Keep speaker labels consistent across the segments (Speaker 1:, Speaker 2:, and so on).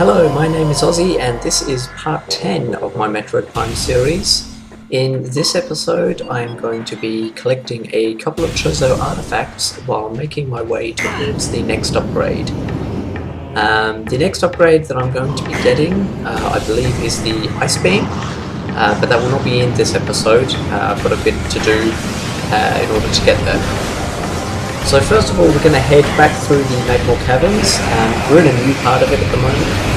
Speaker 1: Hello, my name is Ozzie and this is part 10 of my Metroid Prime series. In this episode I am going to be collecting a couple of Chozo artifacts while making my way towards the next upgrade. The next upgrade that I'm going to be getting, I believe, is the Ice Beam, but that will not be in this episode. I've got a bit to do in order to get there. So first of all, we're going to head back through the Magma Caverns. We're in a new part of it at the moment.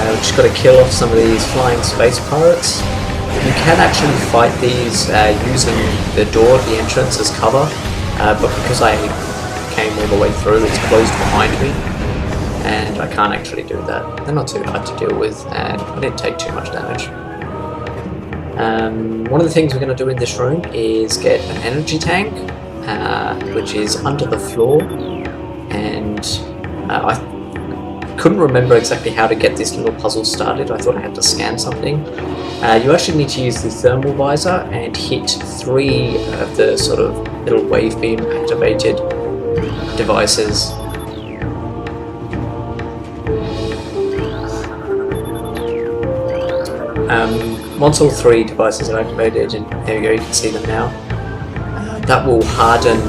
Speaker 1: We've just got to kill off some of these flying space pirates. You can actually fight these using the door at the entrance as cover, but because I came all the way through, it's closed behind me, and I can't actually do that. They're not too hard to deal with, and I didn't take too much damage. One of the things we're going to do in this room is get an energy tank, which is under the floor, and I couldn't remember exactly how to get this little puzzle started. I thought I had to scan something. You actually need to use the thermal visor and hit 3 of the sort of little wave beam activated devices. Once all 3 devices are activated, and there you go, you can see them now, that will harden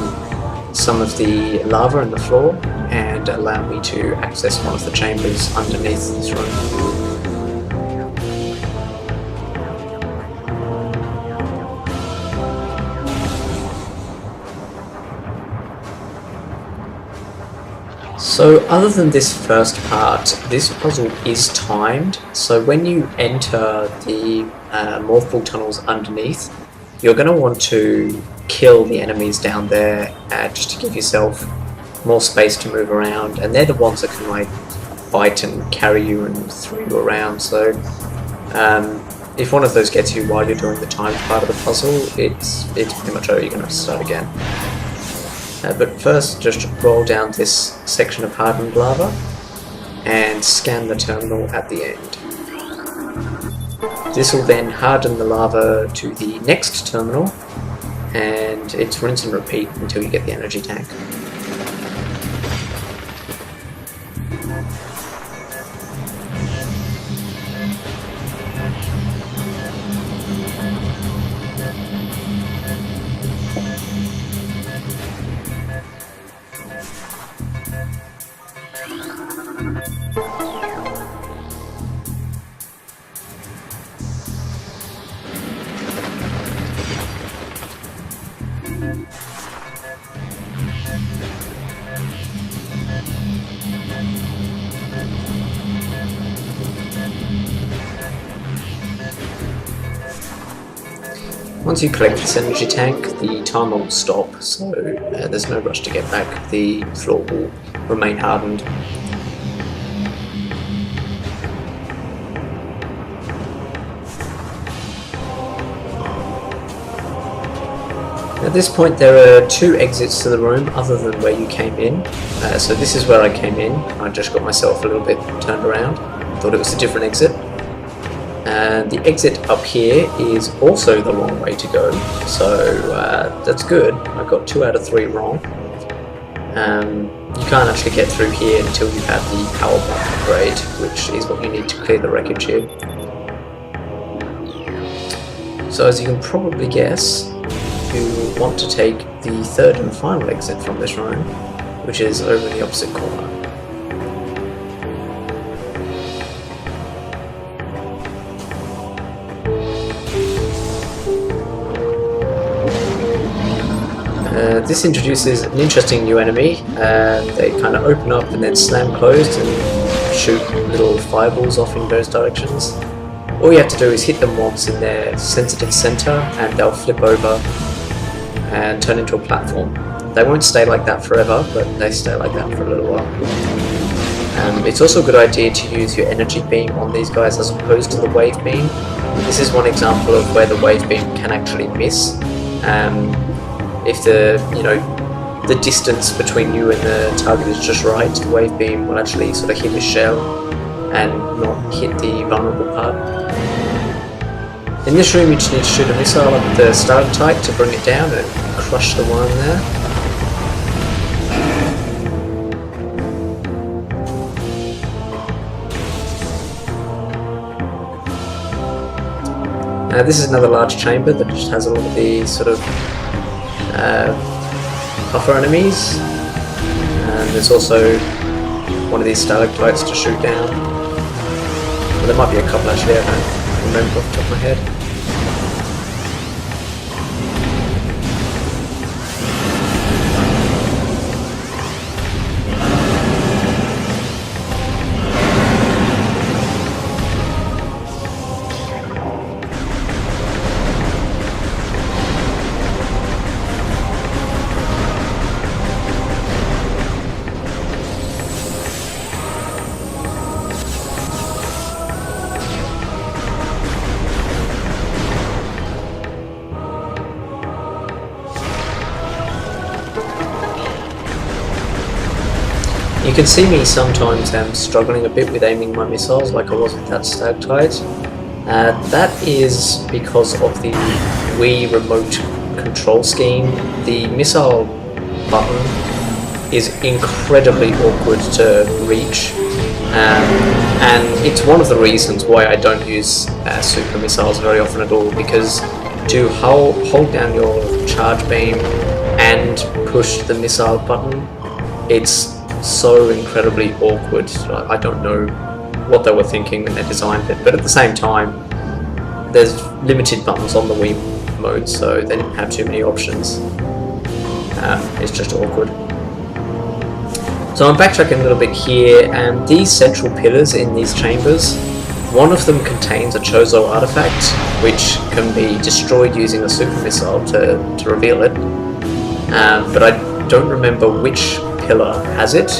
Speaker 1: some of the lava in the floor and allow me to access one of the chambers underneath this room. So other than this first part, this puzzle is timed, so when you enter the morph ball tunnels underneath, you're going to want to kill the enemies down there just to give yourself more space to move around, and they're the ones that can like bite and carry you and throw you around. So if one of those gets you while you're doing the timed part of the puzzle, it's pretty much over. You're going to have to start again. But first, just roll down this section of hardened lava and scan the terminal at the end. This will then harden the lava to the next terminal, and it's rinse and repeat until you get the energy tank. Once you collect this energy tank, the timer will stop, so there's no rush to get back. The floor will remain hardened. At this point there are 2 exits to the room other than where you came in. So this is where I came in. I just got myself a little bit turned around. Thought it was a different exit. And the exit up here is also the wrong way to go, so that's good. I got 2 out of 3 wrong. You can't actually get through here until you have the power bomb upgrade, which is what you need to clear the wreckage here. So as you can probably guess, you want to take the 3rd and final exit from this room, which is over in the opposite corner. This introduces an interesting new enemy. They kind of open up and then slam closed and shoot little fireballs off in various directions. All you have to do is hit them once in their sensitive center and they'll flip over and turn into a platform. They won't stay like that forever, but they stay like that for a little while. It's also a good idea to use your energy beam on these guys as opposed to the wave beam. This is one example of where the wave beam can actually miss. If the distance between you and the target is just right, the wave beam will actually sort of hit the shell and not hit the vulnerable part. In this room you just need to shoot a missile at the stalactite to bring it down and crush the one there. This is another large chamber that just has a lot of these sort of buffer enemies. And there's also one of these stalactites to shoot down. Well, there might be a couple actually, I don't remember off the top of my head. You can see me sometimes struggling a bit with aiming my missiles like I was with that stalactite. That is because of the Wii remote control scheme. The missile button is incredibly awkward to reach, and it's one of the reasons why I don't use super missiles very often at all, because to hold down your charge beam and push the missile button, it's so incredibly awkward. I don't know what they were thinking when they designed it, but at the same time there's limited buttons on the Wii mode, so they didn't have too many options. It's just awkward. So I'm backtracking a little bit here, and these central pillars in these chambers, one of them contains a Chozo artifact which can be destroyed using a super missile to reveal it, but I don't remember which pillar has it.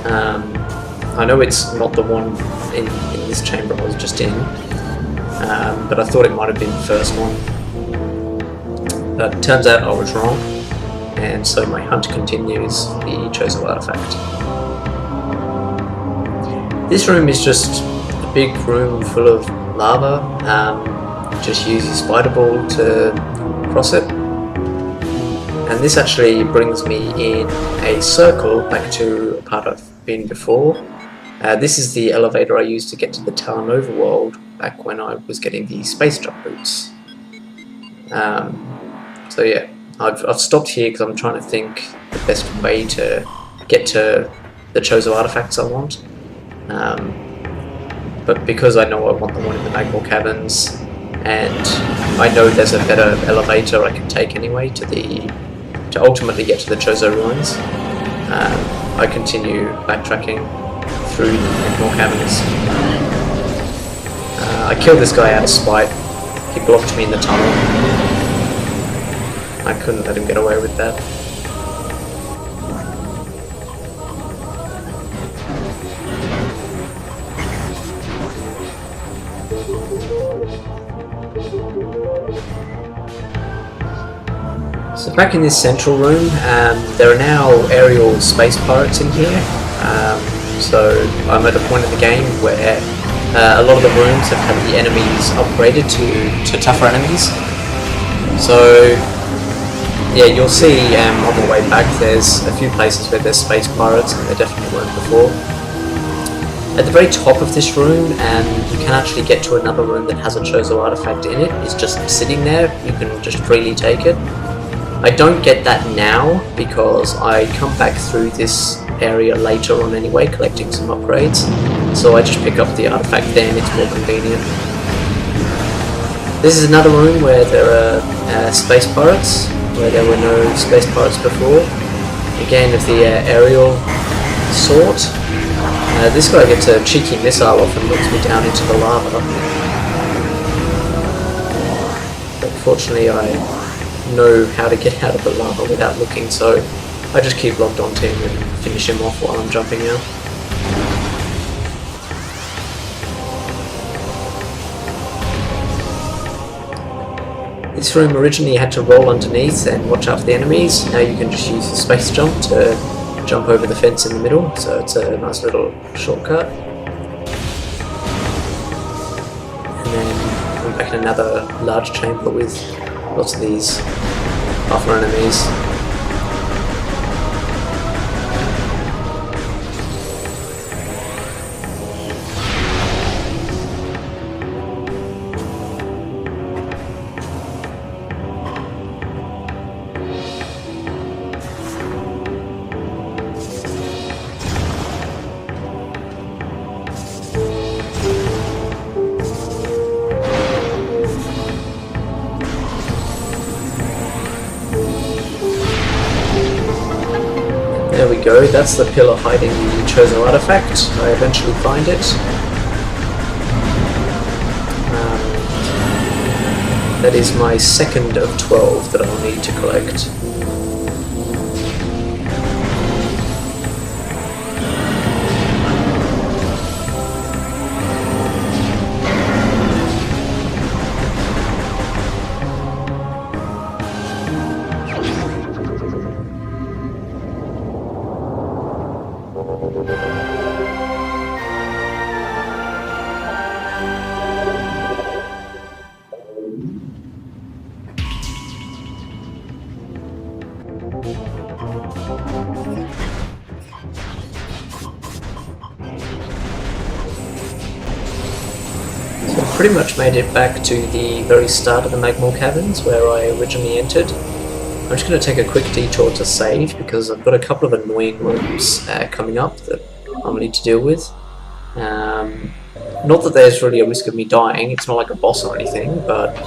Speaker 1: I know it's not the one in this chamber I was just in, but I thought it might have been the first one. But it turns out I was wrong, and so my hunt continues for the Chozo artifact. This room is just a big room full of lava. Just use your spider ball to cross it. And this actually brings me in a circle back to a part I've been before. This is the elevator I used to get to the Talonova world back when I was getting the space jump boots. So yeah, I've stopped here because I'm trying to think the best way to get to the Chozo artifacts I want. But because I know I want the one in the Magmore Caverns, and I know there's a better elevator I can take anyway to ultimately get to the Chozo ruins, I continue backtracking through the Magmore Caverns. I killed this guy out of spite. He blocked me in the tunnel. I couldn't let him get away with that. So back in this central room, there are now aerial space pirates in here. So I'm at a point in the game where a lot of the rooms have had the enemies upgraded to tougher enemies. So yeah, you'll see on the way back there's a few places where there's space pirates, and there definitely weren't before. At the very top of this room, you can actually get to another room that has a Chozo artifact in it. It's just sitting there, you can just freely take it. I don't get that now because I come back through this area later on anyway, collecting some upgrades, so I just pick up the artifact then, it's more convenient. This is another room where there are space pirates, where there were no space pirates before. Again, of the aerial sort. This guy gets a cheeky missile off and knocks me down into the lava. But fortunately I know how to get out of the lava without looking, so I just keep locked onto him and finish him off while I'm jumping out. This room originally had to roll underneath and watch out for the enemies. Now you can just use the space jump to jump over the fence in the middle, so it's a nice little shortcut. And then I'm back in another large chamber with lots of these buffer enemies. go, that's the pillar hiding the Chozo artifact. I eventually find it. That is my second of 12 that I'll need to collect. Pretty much made it back to the very start of the Magmore Caverns where I originally entered. I'm just going to take a quick detour to save because I've got a couple of annoying rooms coming up that I'll need to deal with. Not that there's really a risk of me dying, it's not like a boss or anything, but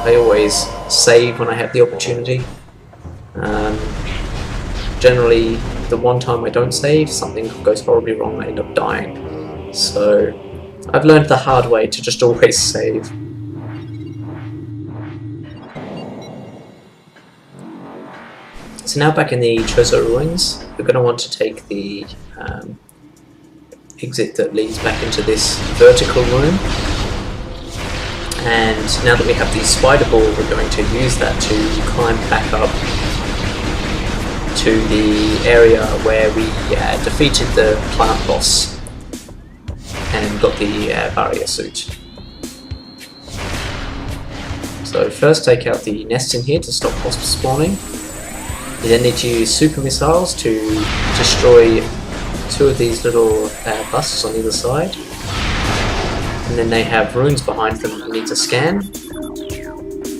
Speaker 1: I always save when I have the opportunity. Generally, the one time I don't save, something goes horribly wrong, I end up dying. So I've learned the hard way to just always save. So now back in the Chozo ruins, we're going to want to take the exit that leads back into this vertical room. And now that we have the spider ball, we're going to use that to climb back up to the area where we defeated the plant boss and got the barrier suit. So first take out the nests in here to stop wasp spawning. You then need to use super missiles to destroy two of these little busts on either side. And then they have runes behind them that you need to scan.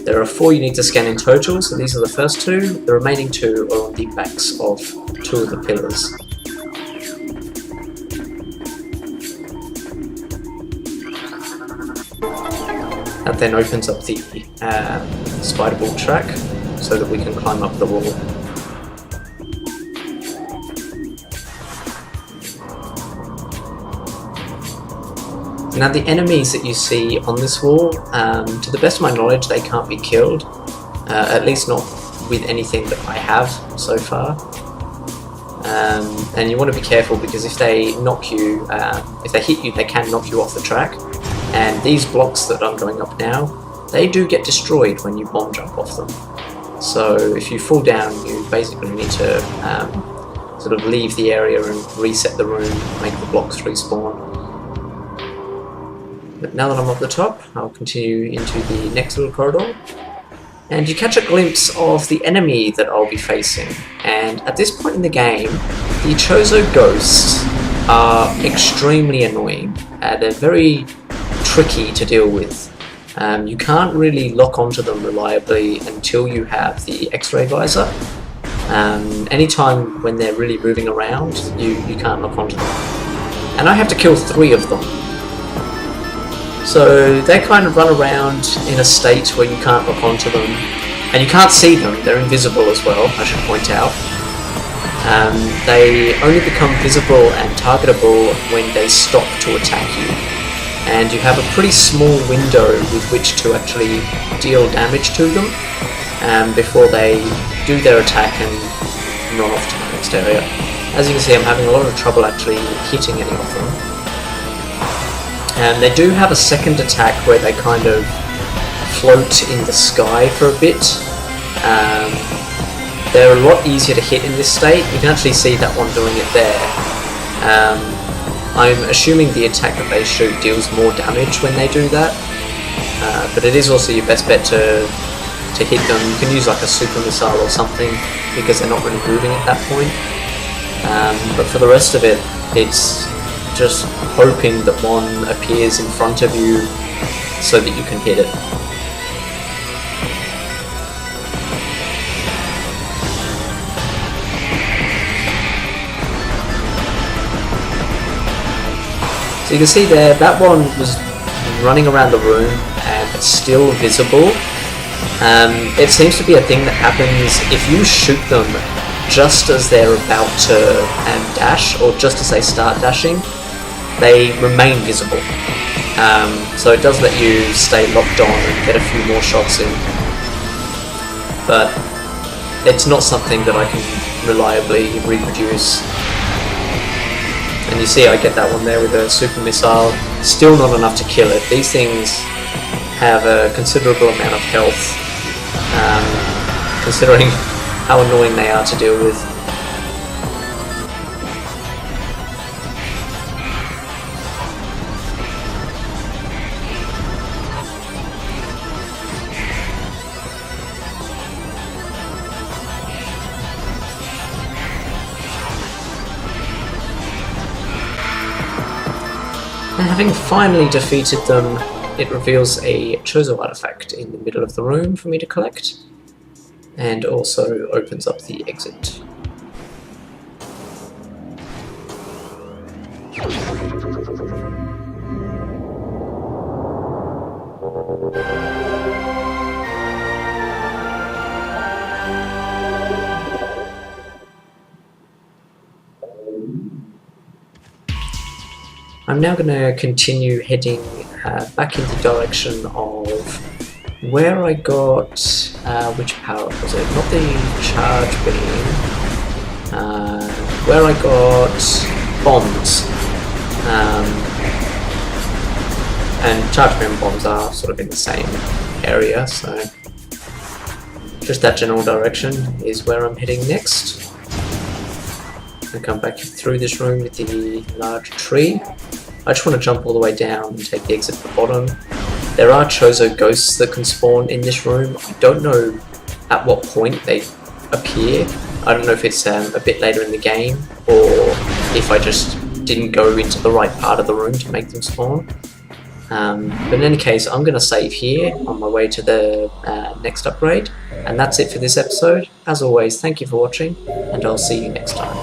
Speaker 1: There are 4 you need to scan in total, so these are the first 2. The remaining 2 are on the backs of 2 of the pillars. That then opens up the spider ball track so that we can climb up the wall. Now the enemies that you see on this wall, to the best of my knowledge, they can't be killed, at least not with anything that I have so far. And you want to be careful because if they knock you, if they hit you, they can knock you off the track. And these blocks that I'm going up now, they do get destroyed when you bomb jump off them. So if you fall down, you basically need to sort of leave the area and reset the room, make the blocks respawn. But now that I'm up the top, I'll continue into the next little corridor. And you catch a glimpse of the enemy that I'll be facing. And at this point in the game, the Chozo ghosts are extremely annoying. They're very tricky to deal with. You can't really lock onto them reliably until you have the X-ray visor. Anytime when they're really moving around, you can't lock onto them. And I have to kill 3 of them. So they kind of run around in a state where you can't lock onto them. And you can't see them, they're invisible as well, I should point out. They only become visible and targetable when they stop to attack you. And you have a pretty small window with which to actually deal damage to them before they do their attack and run off to the next area. As you can see, I'm having a lot of trouble actually hitting any of them. And they do have a second attack where they kind of float in the sky for a bit. They're a lot easier to hit in this state. You can actually see that one doing it there. I'm assuming the attack that they shoot deals more damage when they do that, but it is also your best bet to hit them. You can use like a super missile or something because they're not really moving at that point. But for the rest of it, it's just hoping that one appears in front of you so that you can hit it. So you can see there, that one was running around the room and still visible. It seems to be a thing that happens if you shoot them just as they're about to dash, or just as they start dashing, they remain visible. So it does let you stay locked on and get a few more shots in. But it's not something that I can reliably reproduce. And you see I get that one there with a super missile. Still not enough to kill it. These things have a considerable amount of health, considering how annoying they are to deal with. And having finally defeated them, it reveals a Chozo artifact in the middle of the room for me to collect, and also opens up the exit. I'm now going to continue heading back in the direction of where I got, which power was it? Not the charge beam, where I got bombs. And charge beam bombs are sort of in the same area, so just that general direction is where I'm heading next. I come back through this room with the large tree. I just want to jump all the way down and take the exit at the bottom. There are Chozo ghosts that can spawn in this room. I don't know at what point they appear. I don't know if it's a bit later in the game, or if I just didn't go into the right part of the room to make them spawn. But in any case, I'm going to save here on my way to the next upgrade. And that's it for this episode. As always, thank you for watching, and I'll see you next time.